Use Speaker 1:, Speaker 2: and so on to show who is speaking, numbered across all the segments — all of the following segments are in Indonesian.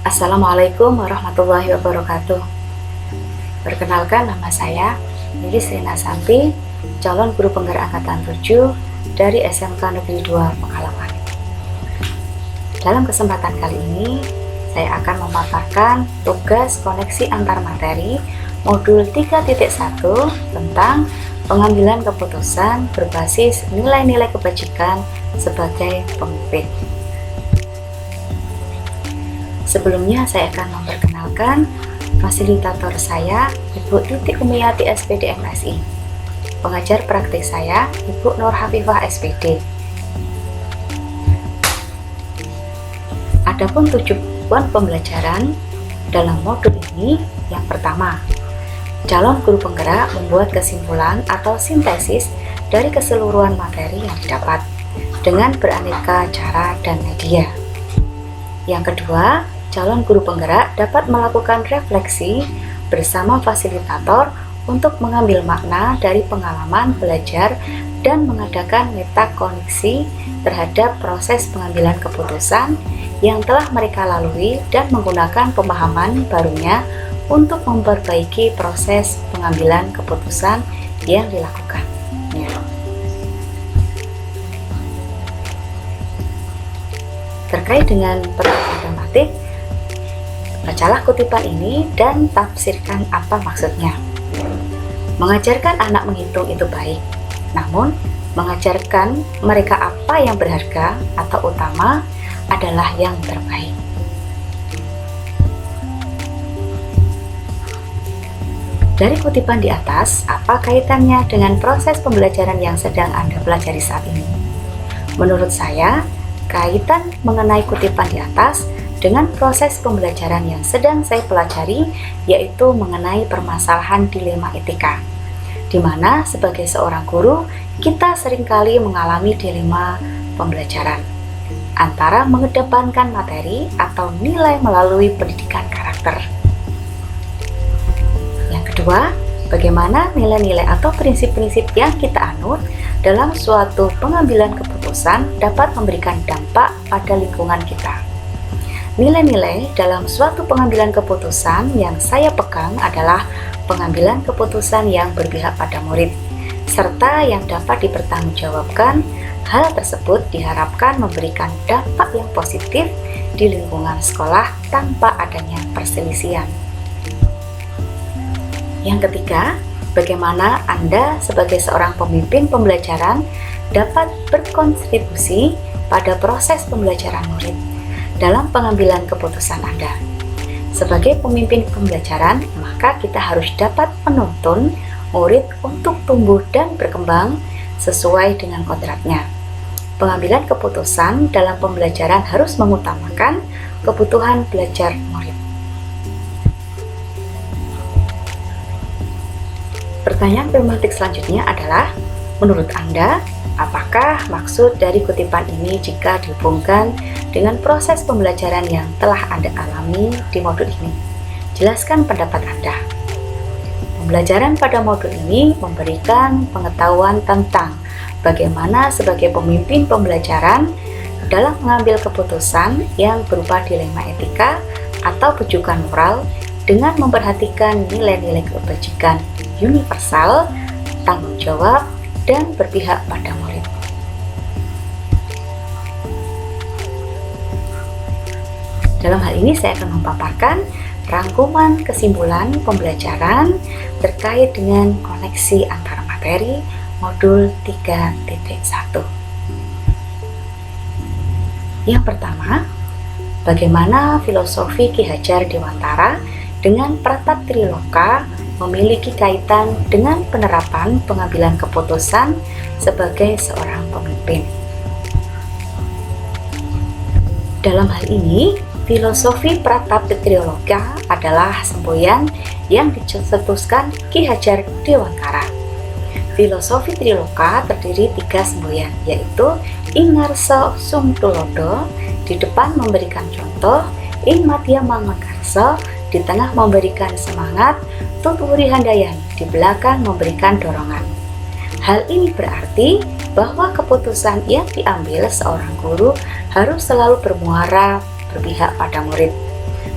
Speaker 1: Assalamualaikum warahmatullahi wabarakatuh. Perkenalkan, nama saya Nili Srina Santi, calon guru penggerak angkatan 7 dari SMK Negeri 2 Pekalongan. Dalam kesempatan kali ini, saya akan memaparkan tugas koneksi antar materi modul 3.1 tentang pengambilan keputusan berbasis nilai-nilai kebajikan sebagai pemimpin. Sebelumnya saya akan memperkenalkan fasilitator saya, Ibu Titi Umiyati SPD MSI. Pengajar praktik saya, Ibu Nur Hafifah SPD. Adapun tujuan pembelajaran dalam modul ini, yang pertama, calon guru penggerak membuat kesimpulan atau sintesis dari keseluruhan materi yang didapat dengan beraneka cara dan media. Yang kedua, calon guru penggerak dapat melakukan refleksi bersama fasilitator untuk mengambil makna dari pengalaman belajar dan mengadakan metakognisi terhadap proses pengambilan keputusan yang telah mereka lalui dan menggunakan pemahaman barunya untuk memperbaiki proses pengambilan keputusan yang dilakukan. Terkait dengan pertanyaan tematik, bacalah kutipan ini dan tafsirkan apa maksudnya. Mengajarkan anak menghitung itu baik, namun mengajarkan mereka apa yang berharga atau utama adalah yang terbaik. Dari kutipan di atas, apa kaitannya dengan proses pembelajaran yang sedang Anda pelajari saat ini? Menurut saya, kaitan mengenai kutipan di atas dengan proses pembelajaran yang sedang saya pelajari, yaitu mengenai permasalahan dilema etika, di mana sebagai seorang guru, kita seringkali mengalami dilema pembelajaran antara mengedepankan materi atau nilai melalui pendidikan karakter. Yang kedua, bagaimana nilai-nilai atau prinsip-prinsip yang kita anut dalam suatu pengambilan keputusan dapat memberikan dampak pada lingkungan kita. Nilai-nilai dalam suatu pengambilan keputusan yang saya pegang adalah pengambilan keputusan yang berpihak pada murid, serta yang dapat dipertanggungjawabkan. Hal tersebut diharapkan memberikan dampak yang positif di lingkungan sekolah tanpa adanya perselisihan. Yang ketiga, bagaimana Anda sebagai seorang pemimpin pembelajaran dapat berkontribusi pada proses pembelajaran murid dalam pengambilan keputusan Anda. Sebagai pemimpin pembelajaran, maka kita harus dapat menuntun murid untuk tumbuh dan berkembang sesuai dengan kodratnya. Pengambilan keputusan dalam pembelajaran harus mengutamakan kebutuhan belajar murid. Pertanyaan tematik selanjutnya adalah, menurut Anda, apakah maksud dari kutipan ini jika dihubungkan dengan proses pembelajaran yang telah Anda alami di modul ini? Jelaskan pendapat Anda. Pembelajaran pada modul ini memberikan pengetahuan tentang bagaimana sebagai pemimpin pembelajaran dalam mengambil keputusan yang berupa dilema etika atau rujukan moral dengan memperhatikan nilai-nilai kebajikan universal, tanggung jawab, dan berpihak pada murid. Dalam hal ini saya akan memaparkan rangkuman kesimpulan pembelajaran terkait dengan koneksi antara materi modul 3.1. Yang pertama, bagaimana filosofi Ki Hajar Dewantara dengan Pratap Triloka memiliki kaitan dengan penerapan pengambilan keputusan sebagai seorang pemimpin. Dalam hal ini, filosofi Pratap Triloka adalah semboyan yang dicetuskan Ki Hajar Dewantara. Filosofi Triloka terdiri 3 semboyan, yaitu Ing Ngarsa Sung Tulodo, di depan memberikan contoh, Ing Madya Mangunkarsa, di tengah memberikan semangat, Tuturi Handayani, di belakang memberikan dorongan. Hal ini berarti bahwa keputusan yang diambil seorang guru harus selalu bermuara berpihak pada murid.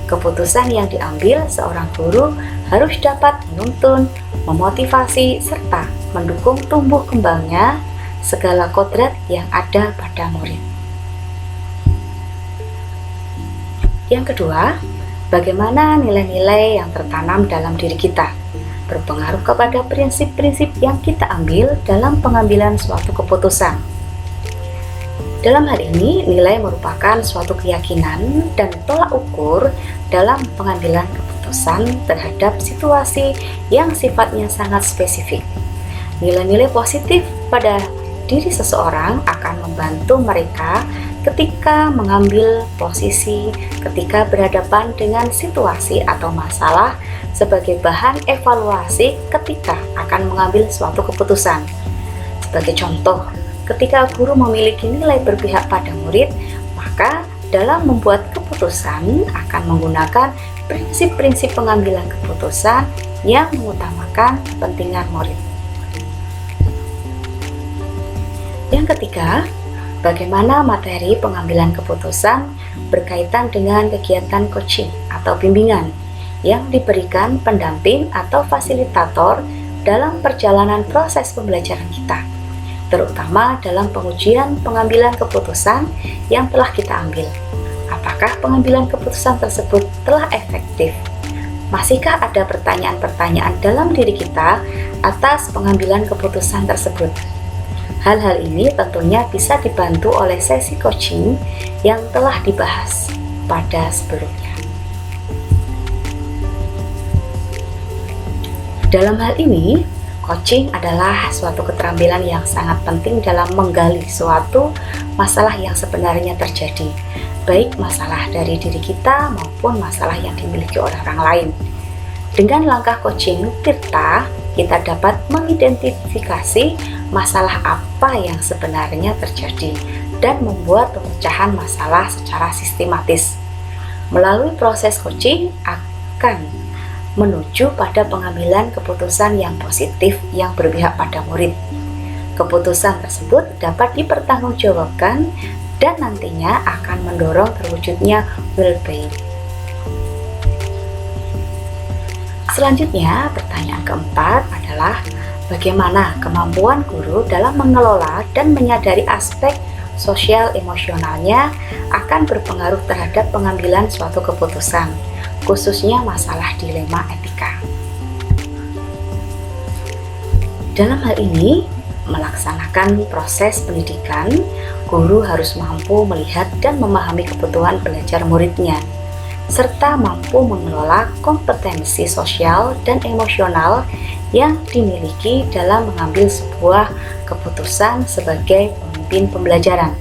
Speaker 1: Keputusan yang diambil seorang guru harus dapat menuntun, memotivasi, serta mendukung tumbuh kembangnya segala kodrat yang ada pada murid. Yang kedua, bagaimana nilai-nilai yang tertanam dalam diri kita berpengaruh kepada prinsip-prinsip yang kita ambil dalam pengambilan suatu keputusan. Dalam hal ini, nilai merupakan suatu keyakinan dan tolak ukur dalam pengambilan keputusan terhadap situasi yang sifatnya sangat spesifik. Nilai-nilai positif pada diri seseorang akan membantu mereka ketika mengambil posisi, ketika berhadapan dengan situasi atau masalah sebagai bahan evaluasi ketika akan mengambil suatu keputusan. Sebagai contoh, ketika guru memiliki nilai berpihak pada murid, maka dalam membuat keputusan akan menggunakan prinsip-prinsip pengambilan keputusan yang mengutamakan kepentingan murid. Yang ketiga, bagaimana materi pengambilan keputusan berkaitan dengan kegiatan coaching atau bimbingan yang diberikan pendamping atau fasilitator dalam perjalanan proses pembelajaran kita, terutama dalam pengujian pengambilan keputusan yang telah kita ambil. Apakah pengambilan keputusan tersebut telah efektif? Masihkah ada pertanyaan-pertanyaan dalam diri kita atas pengambilan keputusan tersebut? Hal-hal ini tentunya bisa dibantu oleh sesi coaching yang telah dibahas pada sebelumnya. Dalam hal ini, coaching adalah suatu keterampilan yang sangat penting dalam menggali suatu masalah yang sebenarnya terjadi, baik masalah dari diri kita maupun masalah yang dimiliki oleh orang lain. Dengan langkah coaching Tirta, kita dapat mengidentifikasi masalah apa yang sebenarnya terjadi dan membuat pemecahan masalah secara sistematis. Melalui proses coaching akan menuju pada pengambilan keputusan yang positif yang berpihak pada murid. Keputusan tersebut dapat dipertanggungjawabkan dan nantinya akan mendorong terwujudnya well-being. Selanjutnya, pertanyaan keempat adalah bagaimana kemampuan guru dalam mengelola dan menyadari aspek sosial emosionalnya akan berpengaruh terhadap pengambilan suatu keputusan, khususnya masalah dilema etika. Dalam hal ini, melaksanakan proses pendidikan, guru harus mampu melihat dan memahami kebutuhan belajar muridnya, serta mampu mengelola kompetensi sosial dan emosional yang dimiliki dalam mengambil sebuah keputusan sebagai pemimpin pembelajaran.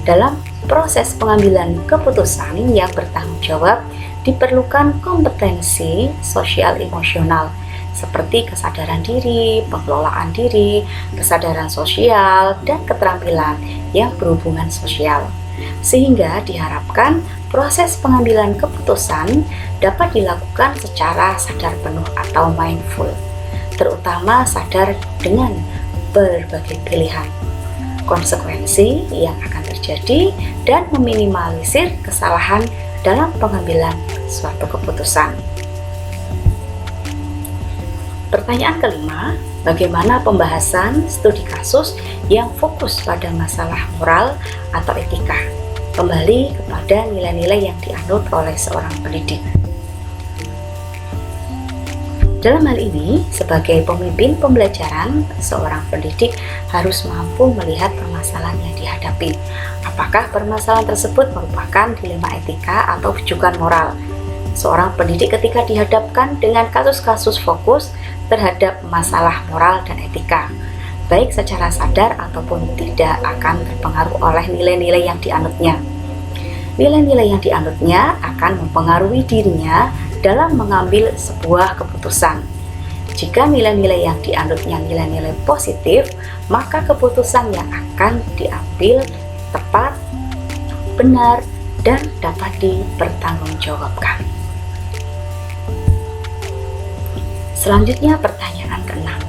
Speaker 1: Dalam proses pengambilan keputusan yang bertanggung jawab, diperlukan kompetensi sosial emosional seperti kesadaran diri, pengelolaan diri, kesadaran sosial, dan keterampilan yang berhubungan sosial. Sehingga diharapkan proses pengambilan keputusan dapat dilakukan secara sadar penuh atau mindful, terutama sadar dengan berbagai pilihan, konsekuensi yang akan terjadi, dan meminimalisir kesalahan dalam pengambilan suatu keputusan. Pertanyaan kelima, bagaimana pembahasan studi kasus yang fokus pada masalah moral atau etika, kembali kepada nilai-nilai yang dianut oleh seorang pendidik. Dalam hal ini, sebagai pemimpin pembelajaran, seorang pendidik harus mampu melihat permasalahan yang dihadapi. Apakah permasalahan tersebut merupakan dilema etika atau rujukan moral? Seorang pendidik ketika dihadapkan dengan kasus-kasus fokus terhadap masalah moral dan etika, baik secara sadar ataupun tidak, akan terpengaruh oleh nilai-nilai yang dianutnya. Nilai-nilai yang dianutnya akan mempengaruhi dirinya dalam mengambil sebuah keputusan. Jika nilai-nilai yang dianutnya nilai-nilai positif, maka keputusan yang akan diambil tepat, benar, dan dapat dipertanggungjawabkan. Selanjutnya, pertanyaan keenam.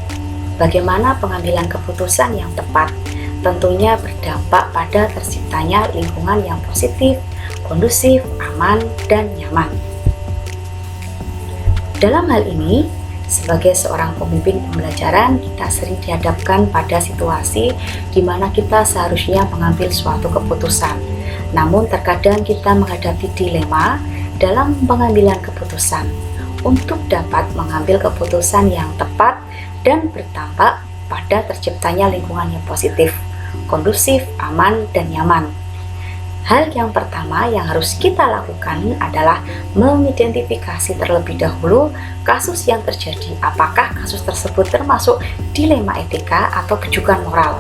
Speaker 1: Bagaimana pengambilan keputusan yang tepat? Tentunya berdampak pada terciptanya lingkungan yang positif, kondusif, aman, dan nyaman. Dalam hal ini, sebagai seorang pemimpin pembelajaran, kita sering dihadapkan pada situasi di mana kita seharusnya mengambil suatu keputusan. Namun terkadang kita menghadapi dilema dalam pengambilan keputusan untuk dapat mengambil keputusan yang tepat dan berdampak pada terciptanya lingkungan yang positif, kondusif, aman, dan nyaman. Hal yang pertama yang harus kita lakukan adalah mengidentifikasi terlebih dahulu kasus yang terjadi. Apakah kasus tersebut termasuk dilema etika atau kejukan moral?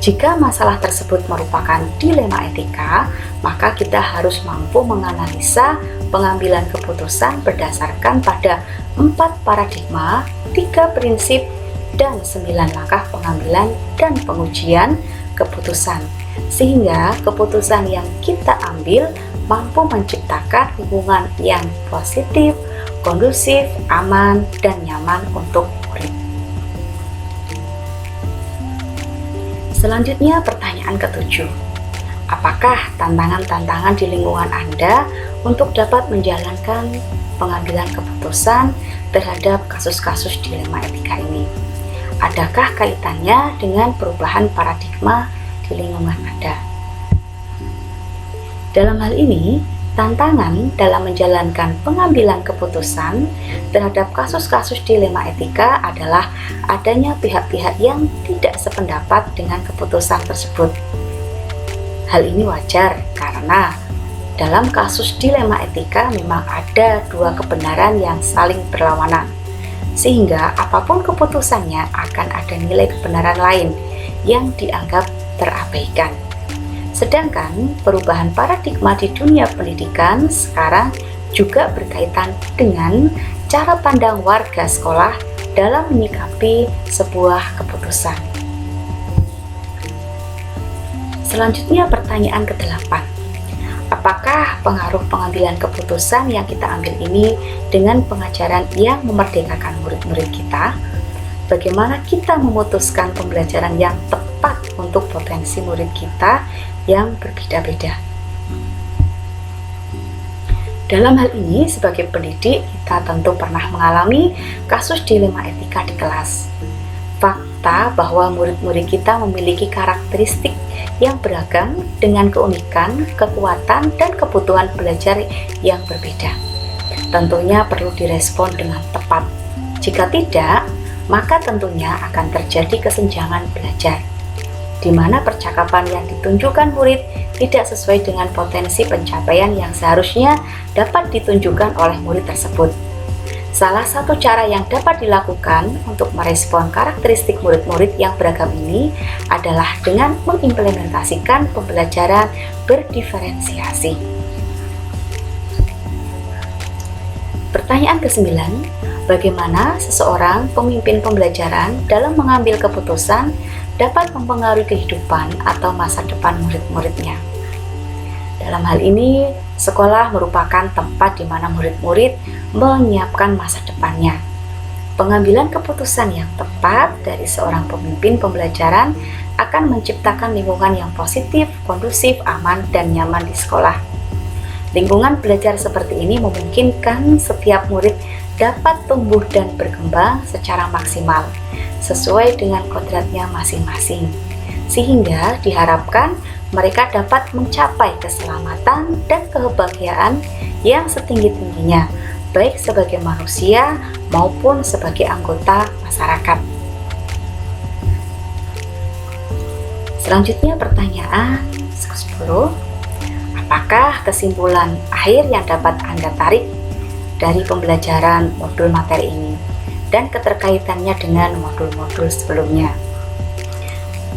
Speaker 1: Jika masalah tersebut merupakan dilema etika, maka kita harus mampu menganalisa pengambilan keputusan berdasarkan pada 4 paradigma, 3 prinsip, dan 9 langkah pengambilan dan pengujian keputusan, sehingga keputusan yang kita ambil mampu menciptakan lingkungan yang positif, kondusif, aman, dan nyaman untuk murid. Selanjutnya pertanyaan ke-7. Apakah tantangan-tantangan di lingkungan Anda untuk dapat menjalankan pengambilan keputusan terhadap kasus-kasus dilema etika ini? Adakah kaitannya dengan perubahan paradigma di lingkungan Anda? Dalam hal ini, tantangan dalam menjalankan pengambilan keputusan terhadap kasus-kasus dilema etika adalah adanya pihak-pihak yang tidak sependapat dengan keputusan tersebut. Hal ini wajar karena dalam kasus dilema etika memang ada 2 kebenaran yang saling berlawanan, sehingga apapun keputusannya akan ada nilai kebenaran lain yang dianggap terabaikan. Sedangkan perubahan paradigma di dunia pendidikan sekarang juga berkaitan dengan cara pandang warga sekolah dalam menyikapi sebuah keputusan. Selanjutnya pertanyaan ke-8. Apakah pengaruh pengambilan keputusan yang kita ambil ini dengan pengajaran yang memerdekakan murid-murid kita? Bagaimana kita memutuskan pembelajaran yang tepat untuk potensi murid kita yang berbeda-beda? Dalam hal ini, sebagai pendidik, kita tentu pernah mengalami kasus dilema etika di kelas. Fakta bahwa murid-murid kita memiliki karakteristik yang beragam dengan keunikan, kekuatan, dan kebutuhan belajar yang berbeda. Tentunya perlu direspon dengan tepat. Jika tidak, maka tentunya akan terjadi kesenjangan belajar, di mana percakapan yang ditunjukkan murid tidak sesuai dengan potensi pencapaian yang seharusnya dapat ditunjukkan oleh murid tersebut. Salah satu cara yang dapat dilakukan untuk merespon karakteristik murid-murid yang beragam ini adalah dengan mengimplementasikan pembelajaran berdiferensiasi. Pertanyaan ke-9, bagaimana seseorang pemimpin pembelajaran dalam mengambil keputusan dapat mempengaruhi kehidupan atau masa depan murid-muridnya? Dalam hal ini, sekolah merupakan tempat di mana murid-murid menyiapkan masa depannya. Pengambilan keputusan yang tepat dari seorang pemimpin pembelajaran akan menciptakan lingkungan yang positif, kondusif, aman, dan nyaman di sekolah. Lingkungan belajar seperti ini memungkinkan setiap murid dapat tumbuh dan berkembang secara maksimal sesuai dengan kodratnya masing-masing, sehingga diharapkan mereka dapat mencapai keselamatan dan kebahagiaan yang setinggi-tingginya, baik sebagai manusia maupun sebagai anggota masyarakat. Selanjutnya pertanyaan ke-10. Apakah kesimpulan akhir yang dapat Anda tarik dari pembelajaran modul materi ini dan keterkaitannya dengan modul-modul sebelumnya?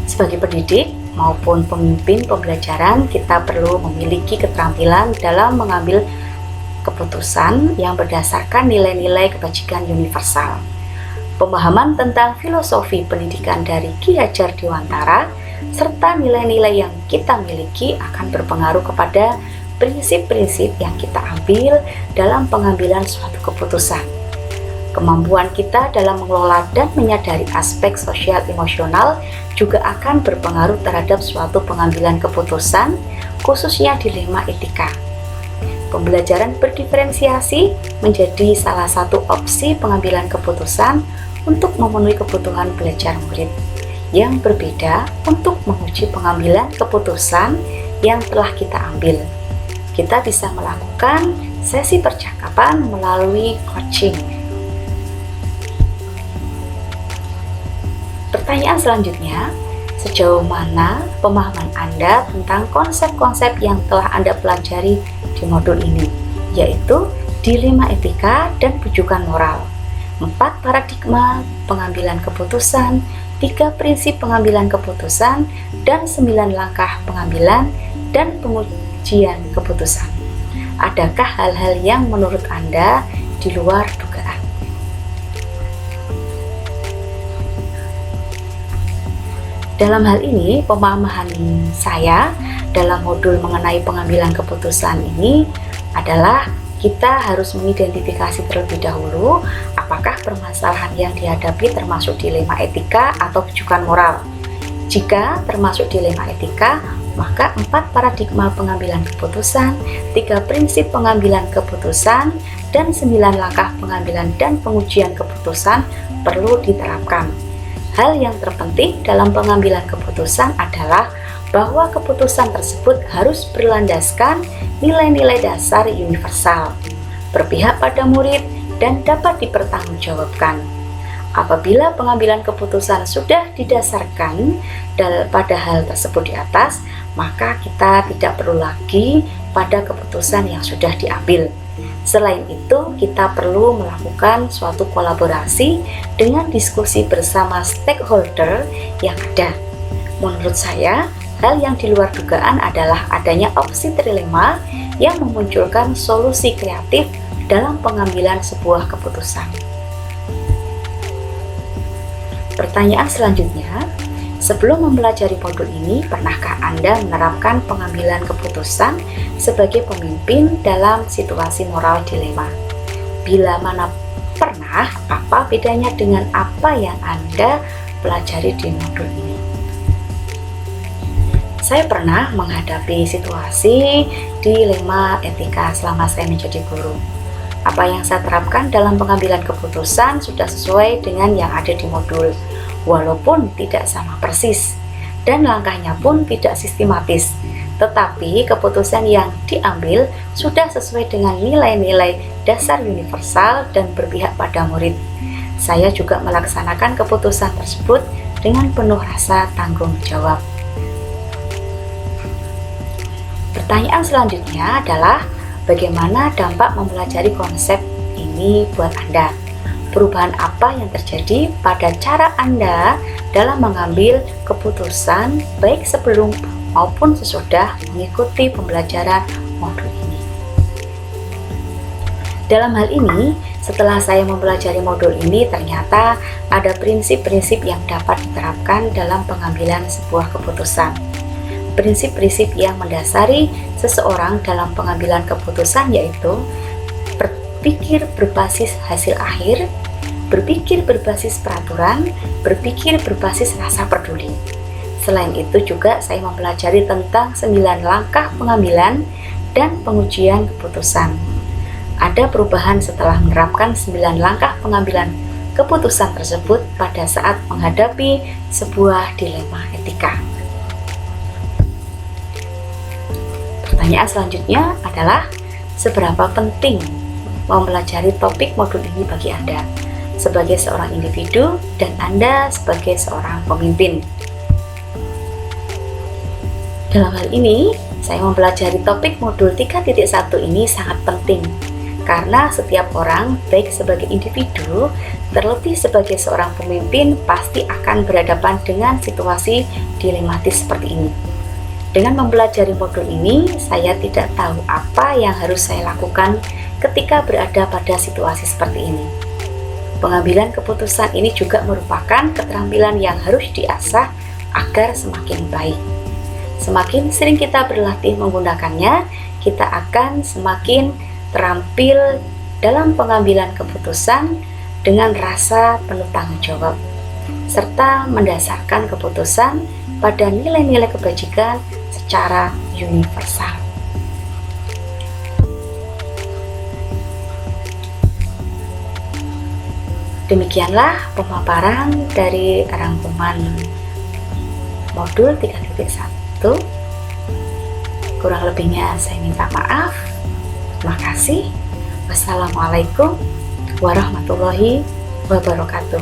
Speaker 1: Sebagai pendidik maupun pemimpin pembelajaran, kita perlu memiliki keterampilan dalam mengambil keputusan yang berdasarkan nilai-nilai kebajikan universal. Pemahaman tentang filosofi pendidikan dari Ki Hajar Dewantara serta nilai-nilai yang kita miliki akan berpengaruh kepada prinsip-prinsip yang kita ambil dalam pengambilan suatu keputusan. Kemampuan kita dalam mengelola dan menyadari aspek sosial emosional juga akan berpengaruh terhadap suatu pengambilan keputusan, khususnya dilema etika. Pembelajaran berdiferensiasi menjadi salah satu opsi pengambilan keputusan untuk memenuhi kebutuhan belajar murid yang berbeda untuk menguji pengambilan keputusan yang telah kita ambil. Kita bisa melakukan sesi percakapan melalui coaching. Pertanyaan selanjutnya, sejauh mana pemahaman Anda tentang konsep-konsep yang telah Anda pelajari di modul ini, yaitu dilema etika dan bujukan moral, 4 paradigma pengambilan keputusan, 3 prinsip pengambilan keputusan, dan 9 langkah pengambilan dan pengujian keputusan. Adakah hal-hal yang menurut Anda di luar dugaan? Dalam hal ini, pemahaman saya dalam modul mengenai pengambilan keputusan ini adalah kita harus mengidentifikasi terlebih dahulu apakah permasalahan yang dihadapi termasuk dilema etika atau bujukan moral. Jika termasuk dilema etika, maka 4 paradigma pengambilan keputusan, 3 prinsip pengambilan keputusan, dan 9 langkah pengambilan dan pengujian keputusan perlu diterapkan. Hal yang terpenting dalam pengambilan keputusan adalah bahwa keputusan tersebut harus berlandaskan nilai-nilai dasar universal, berpihak pada murid, dan dapat dipertanggungjawabkan. Apabila pengambilan keputusan sudah didasarkan pada hal tersebut di atas, maka kita tidak perlu lagi pada keputusan yang sudah diambil. Selain itu, kita perlu melakukan suatu kolaborasi dengan diskusi bersama stakeholder yang ada. Menurut saya, hal yang di luar dugaan adalah adanya opsi trilema yang memunculkan solusi kreatif dalam pengambilan sebuah keputusan. Pertanyaan selanjutnya, sebelum mempelajari modul ini, pernahkah Anda menerapkan pengambilan keputusan sebagai pemimpin dalam situasi moral dilema? Bila mana pernah, apa bedanya dengan apa yang Anda pelajari di modul ini? Saya pernah menghadapi situasi dilema etika selama saya menjadi guru. Apa yang saya terapkan dalam pengambilan keputusan sudah sesuai dengan yang ada di modul, walaupun tidak sama persis, dan langkahnya pun tidak sistematis. Tetapi keputusan yang diambil sudah sesuai dengan nilai-nilai dasar universal dan berpihak pada murid. Saya juga melaksanakan keputusan tersebut dengan penuh rasa tanggung jawab. Pertanyaan selanjutnya adalah bagaimana dampak mempelajari konsep ini buat Anda? Perubahan apa yang terjadi pada cara Anda dalam mengambil keputusan baik sebelum maupun sesudah mengikuti pembelajaran modul ini? Dalam hal ini, setelah saya mempelajari modul ini, ternyata ada prinsip-prinsip yang dapat diterapkan dalam pengambilan sebuah keputusan. Prinsip-prinsip yang mendasari seseorang dalam pengambilan keputusan yaitu berpikir berbasis hasil akhir, berpikir berbasis peraturan, berpikir berbasis rasa peduli. Selain itu juga saya mempelajari tentang 9 langkah pengambilan dan pengujian keputusan. Ada perubahan setelah menerapkan 9 langkah pengambilan keputusan tersebut pada saat menghadapi sebuah dilema etika. Pertanyaan selanjutnya adalah seberapa penting mempelajari topik modul ini bagi Anda sebagai seorang individu dan Anda sebagai seorang pemimpin. Dalam hal ini, saya mempelajari topik modul 3.1 ini sangat penting karena setiap orang, baik sebagai individu, terlebih sebagai seorang pemimpin, pasti akan berhadapan dengan situasi dilematis seperti ini. Dengan mempelajari modul ini, saya tidak tahu apa yang harus saya lakukan ketika berada pada situasi seperti ini. Pengambilan keputusan ini juga merupakan keterampilan yang harus diasah agar semakin baik. Semakin sering kita berlatih menggunakannya, kita akan semakin terampil dalam pengambilan keputusan dengan rasa penuh tanggung jawab, serta mendasarkan keputusan pada nilai-nilai kebajikan secara universal. Demikianlah pemaparan dari rangkuman modul 3.1. Kurang lebihnya saya minta maaf. Terima kasih. Wassalamualaikum warahmatullahi wabarakatuh.